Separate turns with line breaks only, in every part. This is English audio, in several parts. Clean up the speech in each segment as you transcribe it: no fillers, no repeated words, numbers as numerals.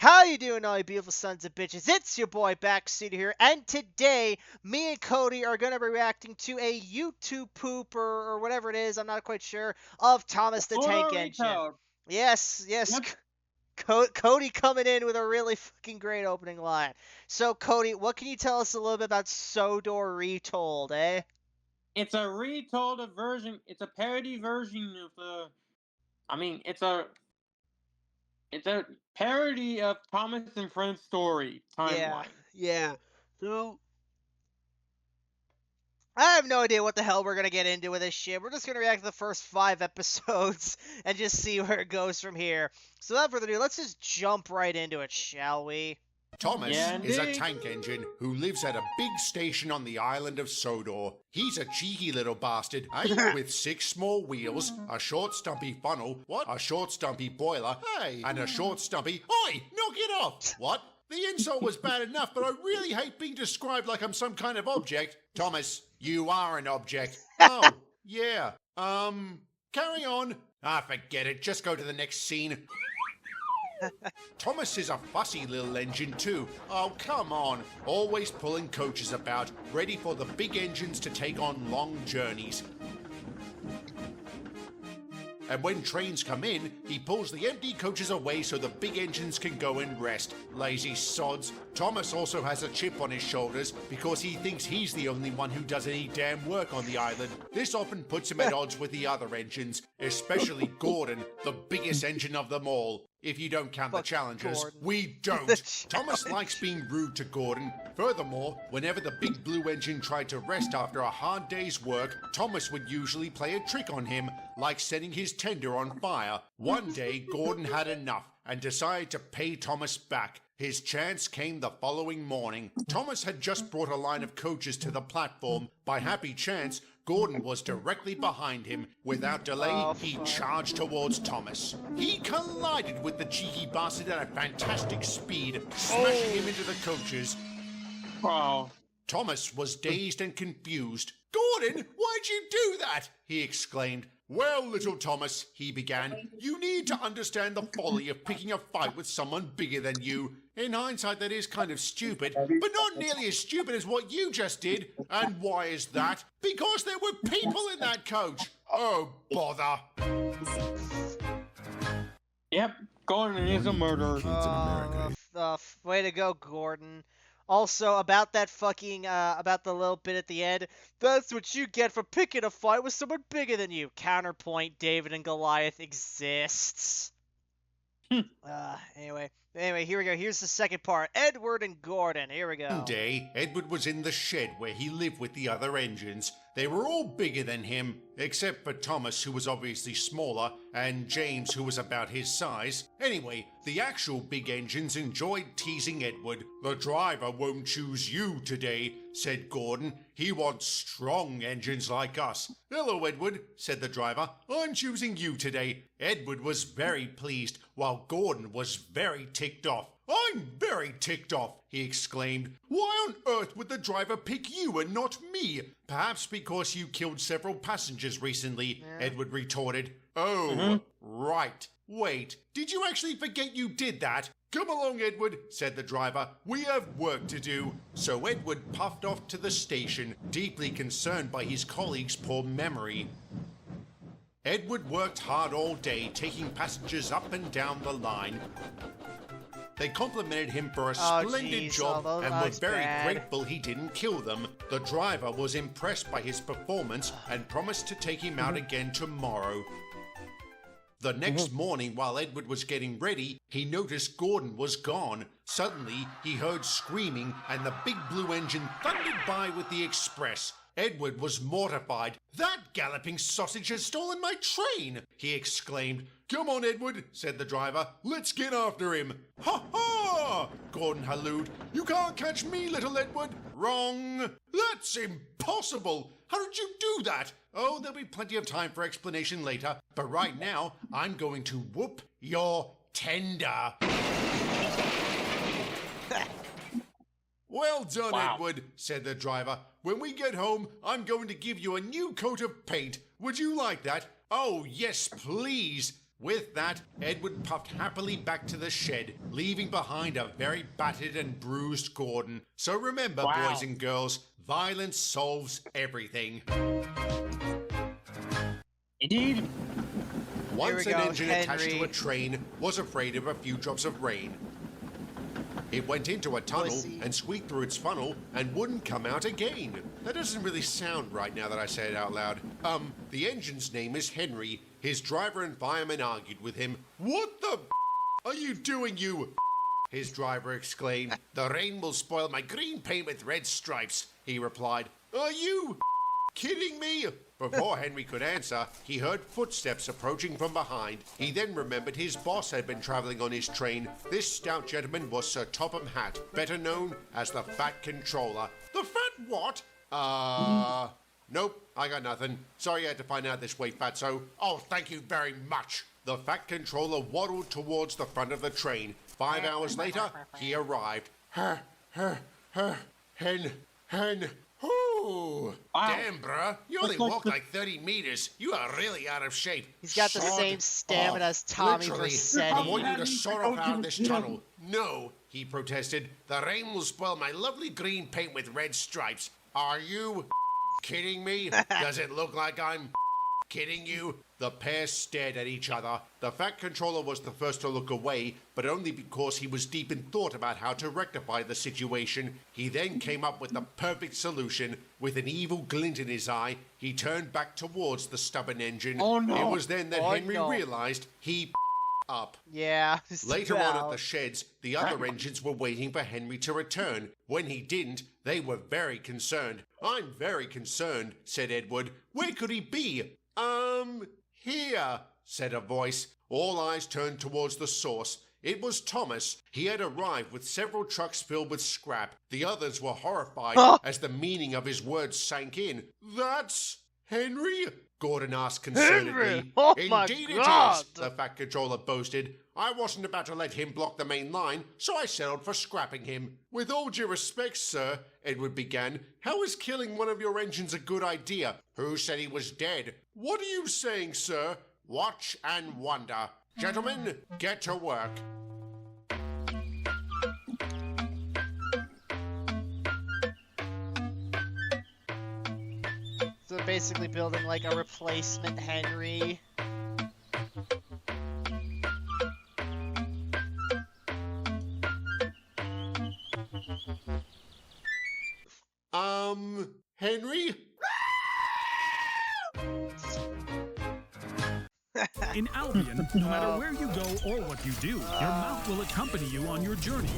How you doing, all you beautiful sons of bitches? It's your boy Backseat here, and today, me and Cody are going to be reacting to a YouTube poop or whatever it is, I'm not quite sure, of Thomas the
Sodor
Tank Engine.
Retold.
Yes,
Yep.
Cody coming in with a really fucking great opening line. So, Cody, what can you tell us a little bit about Sodor Retold, eh?
It's a retold version. It's a parody version of the. I mean, it's a parody of Thomas and Friends story
Yeah,
timeline.
yeah. So, I have no idea what the hell we're going to get into with this shit. We're just going to react to the first 5 episodes and just see where it goes from here. So without further ado, let's just jump right into it, shall we?
Thomas
Yeah,
is a
indeed.
tank engine who lives at a big station on the island of Sodor. He's a cheeky little bastard, eh? With 6 small wheels, a short stumpy funnel, a short stumpy boiler, and a short stumpy... Oi! Knock it off! What? The insult was bad enough, but I really hate being described like I'm some kind of object. Thomas, you are an object. Oh, yeah. Carry on. Forget it. Just go to the next scene. Thomas is a fussy little engine too. Oh, come on. Always pulling coaches about, ready for the big engines to take on long journeys. And when trains come in, he pulls the empty coaches away so the big engines can go and rest. Lazy sods. Thomas also has a chip on his shoulders because he thinks he's the only one who does any damn work on the island. This often puts him at odds with the other engines, especially Gordon, the biggest engine of them all. If you don't count the
Fuck
challengers,
Gordon.
we don't. Thomas likes being rude to Gordon. Furthermore, whenever the big blue engine tried to rest after a hard day's work, Thomas would usually play a trick on him, like setting his tender on fire. One day, Gordon had enough and decided to pay Thomas back. His chance came the following morning. Thomas had just brought a line of coaches to the platform. By happy chance, Gordon was directly behind him. Without delay, he charged towards Thomas. He collided with the cheeky bastard at a fantastic speed, smashing him into the coaches.
Wow.
Thomas was dazed and confused. Gordon, why'd you do that? He exclaimed. Well, little Thomas, he began, you need to understand the folly of picking a fight with someone bigger than you. In hindsight, that is kind of stupid, but not nearly as stupid as what you just did. And why is that? Because there were people in that coach. Oh, bother.
Yep. Gordon is a murderer.
Way to go, Gordon. Also, about that fucking, about the little bit at the end, that's what you get for picking a fight with someone bigger than you. Counterpoint, David and Goliath exists. Anyway, here we go. Here's the second part. Edward and Gordon. Here we go.
One day, Edward was in the shed where he lived with the other engines. They were all bigger than him, except for Thomas, who was obviously smaller, and James, who was about his size. Anyway, the actual big engines enjoyed teasing Edward. The driver won't choose you today, said Gordon. He wants strong engines like us. Hello, Edward, said the driver. I'm choosing you today. Edward was very pleased, while Gordon was very ticked off. I'm very ticked off, he exclaimed. Why on earth would the driver pick you and not me? Perhaps because you killed several passengers recently, Edward retorted. Oh, right. Wait, did you actually forget you did that? Come along, Edward, said the driver. We have work to do. So Edward puffed off to the station, deeply concerned by his colleague's poor memory. Edward worked hard all day, taking passengers up and down the line. They complimented him for a splendid job and were very grateful he didn't kill them. The driver was impressed by his performance and promised to take him out again tomorrow. The next morning, while Edward was getting ready, he noticed Gordon was gone. Suddenly, he heard screaming and the big blue engine thundered by with the express. Edward was mortified. That galloping sausage has stolen my train, he exclaimed. Come on, Edward, said the driver. Let's get after him. Ha ha! Gordon hallooed. You can't catch me, little Edward. Wrong. That's impossible. How did you do that? Oh, there'll be plenty of time for explanation later. But right now, I'm going to whoop your tender. Well done,
Wow.
Edward, said the driver. When we get home, I'm going to give you a new coat of paint. Would you like that? Oh, yes, please. With that, Edward puffed happily back to the shed, leaving behind a very battered and bruised Gordon. So remember,
Wow.
boys and girls, violence solves everything.
Indeed.
Once
we
an
go,
engine attached to
Henry.
a train was afraid of a few drops of rain. It went into a tunnel
Pussy.
and squeaked through its funnel and wouldn't come out again. That doesn't really sound right now that I say it out loud. The engine's name is Henry. His driver and fireman argued with him. What the are you doing, you? His driver exclaimed. The rain will spoil my green paint with red stripes, he replied. Are you kidding me? Before Henry could answer, he heard footsteps approaching from behind. He then remembered his boss had been traveling on his train. This stout gentleman was Sir Topham Hatt, better known as the Fat Controller. The Fat what? Nope, I got nothing. Sorry you had to find out this way, Fatso. Oh, thank you very much. The Fat Controller waddled towards the front of the train. 5 hours later, he arrived. Hen. Ooh,
Wow.
damn, bruh. You only
Looks like
walked
the-
like 30 meters. You are really out of shape.
He's got the
Sod
same stamina as Tommy
Literally,
Vercetti.
I want you to
Henry,
sort
don't
off out of
you
this
do that.
tunnel. No, he protested. The rain will spoil my lovely green paint with red stripes. Are you kidding me? Does it look like I'm kidding you? The pair stared at each other. The Fat Controller was the first to look away, but only because he was deep in thought about how to rectify the situation. He then came up with the perfect solution. With an evil glint in his eye, he turned back towards the stubborn engine.
Oh, no.
It was then that
Oh,
Henry
no.
realized he up.
Yeah. just
Later on at
about.
the sheds, the other engines were waiting for Henry to return. When he didn't, they were very concerned. I'm very concerned, said Edward. Where could he be? Here, said a voice. All eyes turned towards the source. It was Thomas. He had arrived with several trucks filled with scrap. The others were horrified as the meaning of his words sank in. That's Henry? Gordon asked concernedly.
Henry? Oh my
Indeed
God.
it is, the Fat Controller boasted. I wasn't about to let him block the main line, so I settled for scrapping him. With all due respect, sir, Edward began, how is killing one of your engines a good idea? Who said he was dead? What are you saying, sir? Watch and wonder. Gentlemen, get to work.
So they're basically building like a replacement Henry.
Henry?
In Albion, no matter where you go or what you do, your mouth will accompany you on your journey.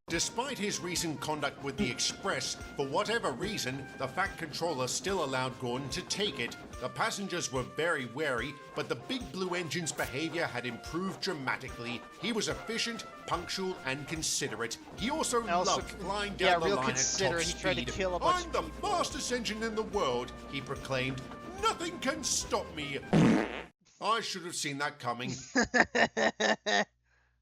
Despite his recent conduct with the Express, for whatever reason, the Fat Controller still allowed Gordon to take it. The passengers were very wary, but the Big Blue engine's behavior had improved dramatically. He was efficient, punctual, and considerate. He also loved flying down the
real
line at top
considerate. He tried to
speed.
kill a bunch
I'm
of
the
people.
fastest engine in the world, he proclaimed. Nothing can stop me. I should have seen that coming.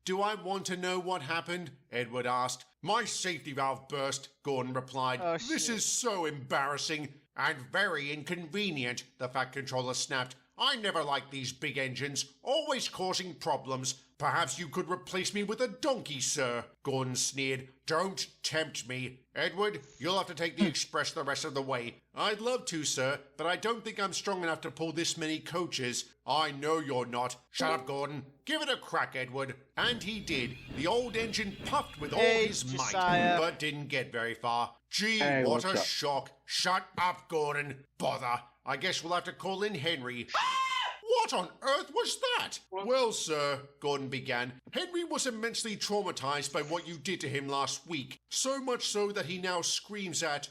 Do I want to know what happened? Edward asked. My safety valve burst, Gordon replied.
Oh,
This
shit.
is so embarrassing and very inconvenient, the Fat Controller snapped. I never liked these big engines, always causing problems. Perhaps you could replace me with a donkey, sir, Gordon sneered. Don't tempt me. Edward, you'll have to take the Express the rest of the way. I'd love to, sir, but I don't think I'm strong enough to pull this many coaches. I know you're not. Shut up, Gordon. Give it a crack, Edward. And he did. The old engine puffed with all
Hey,
his might,
Josiah.
but didn't get very far. Gee,
Hey,
what
what's
a
up?
shock. Shut up, Gordon. Bother. I guess we'll have to call in Henry. What on earth was that? Well, sir, Gordon began, Henry was immensely traumatized by what you did to him last week. So much so that he now screams at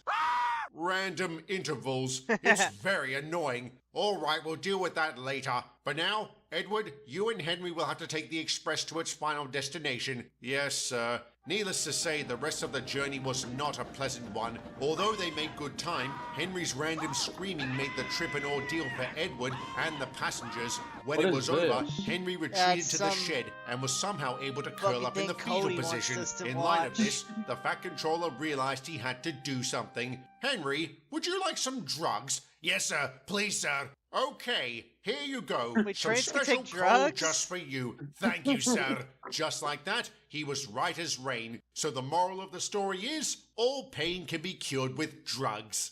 random intervals. It's very annoying. All right, we'll deal with that later. For now, Edward, you and Henry will have to take the Express to its final destination. Yes, sir. Needless to say, the rest of the journey was not a pleasant one. Although they made good time, Henry's random screaming made the trip an ordeal for Edward and the passengers. When
What
it
is
was over,
this?
Henry retreated
it's
to the
some
shed and was somehow able to curl
fucking
up in the
thing
fetal
Cody wants
position.
us to
In light of
watch.
this, the Fat Controller realized he had to do something. Henry, would you like some drugs? Yes, sir. Please, sir. Okay, here you go.
Wait,
Some
trains can
special
take
coal
drugs?
just for you. Thank you, sir. Just like that, he was right as rain. So the moral of the story is, all pain can be cured with drugs.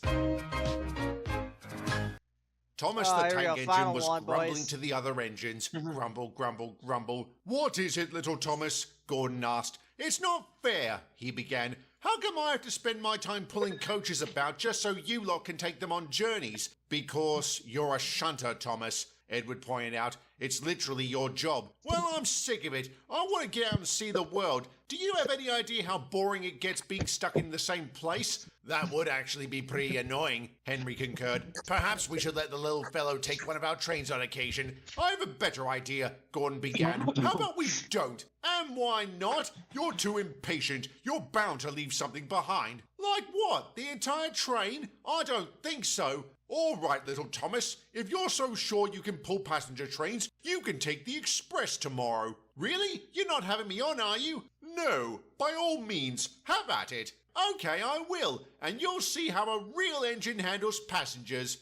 Thomas the
here we go.
tank engine
Final
was
one,
grumbling
boys.
to the other engines. Grumble, grumble, grumble. What is it, little Thomas? Gordon asked. It's not fair, he began. How come I have to spend my time pulling coaches about just so you lot can take them on journeys? Because you're a shunter, Thomas, Edward pointed out. It's literally your job. Well, I'm sick of it. I want to get out and see the world. Do you have any idea how boring it gets being stuck in the same place? That would actually be pretty annoying, Henry concurred. Perhaps we should let the little fellow take one of our trains on occasion. I have a better idea, Gordon began. How about we don't? And why not? You're too impatient. You're bound to leave something behind. Like what? The entire train? I don't think so. All right, little Thomas. If you're so sure you can pull passenger trains, you can take the express tomorrow. Really? You're not having me on, are you? No. By all means, have at it. Okay, I will. And you'll see how a real engine handles passengers.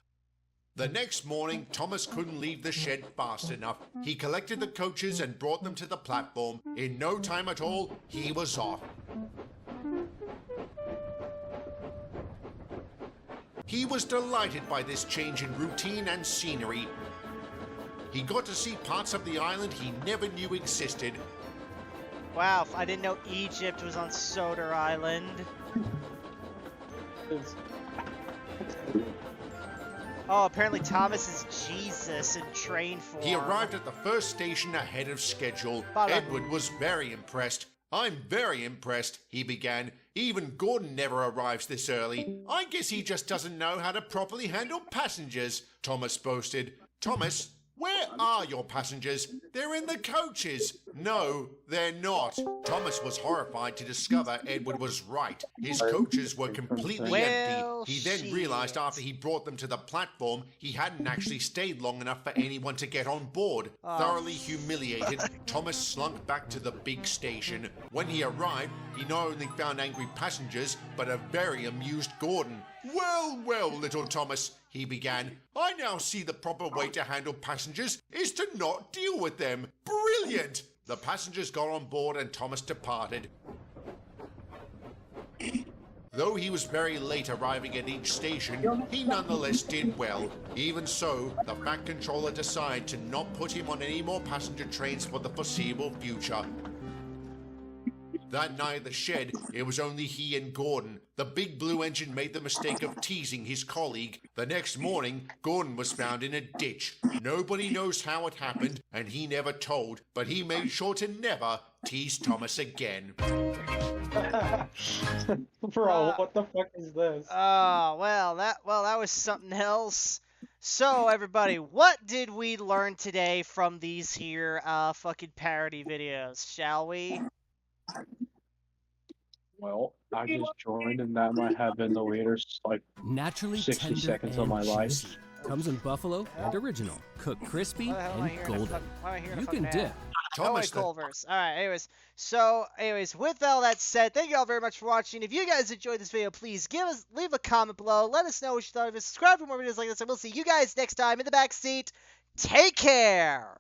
The next morning, Thomas couldn't leave the shed fast enough. He collected the coaches and brought them to the platform. In no time at all, he was off. He was delighted by this change in routine and scenery. He got to see parts of the island he never knew existed.
Wow, I didn't know Egypt was on Sodor Island. Oh, apparently Thomas is Jesus in train form.
He arrived at the first station ahead of schedule.
Bada.
Edward was very impressed. I'm very impressed, he began. Even Gordon never arrives this early. I guess he just doesn't know how to properly handle passengers, Thomas boasted. Thomas, where are your passengers? They're in the coaches. No, they're not. Thomas was horrified to discover Edward was right. His coaches were completely
Well,
empty. He then realized after he brought them to the platform, he hadn't actually stayed long enough for anyone to get on board. Thoroughly humiliated, Thomas slunk back to the big station. When he arrived, he not only found angry passengers, but a very amused Gordon. Well, well, little Thomas, he began. I now see the proper way to handle passengers is to not deal with them. Brilliant! The passengers got on board and Thomas departed. Though he was very late arriving at each station, he nonetheless did well. Even so, the Fat Controller decided to not put him on any more passenger trains for the foreseeable future. That night at the shed, it was only he and Gordon. The big blue engine made the mistake of teasing his colleague. The next morning, Gordon was found in a ditch. Nobody knows how it happened, and he never told, but he made sure to never tease Thomas again.
Bro, what the fuck is this?
Well, that was something else. So, everybody, what did we learn today from these here fucking parody videos, shall we?
Well, I just joined and that might have been the weirdest, like,
Naturally
60
tender
seconds of
and
my life.
juicy. Comes in buffalo and original, cooked crispy
Why am I
and
hearing a
golden.
why am I hearing a
You
fucking
can
ad?
dip.
Thomas, the
Culver's. Alright, anyways, with all that said, thank you all very much for watching. If you guys enjoyed this video, please leave a comment below. Let us know what you thought of it. Subscribe for more videos like this, and we'll see you guys next time in the backseat. Take care!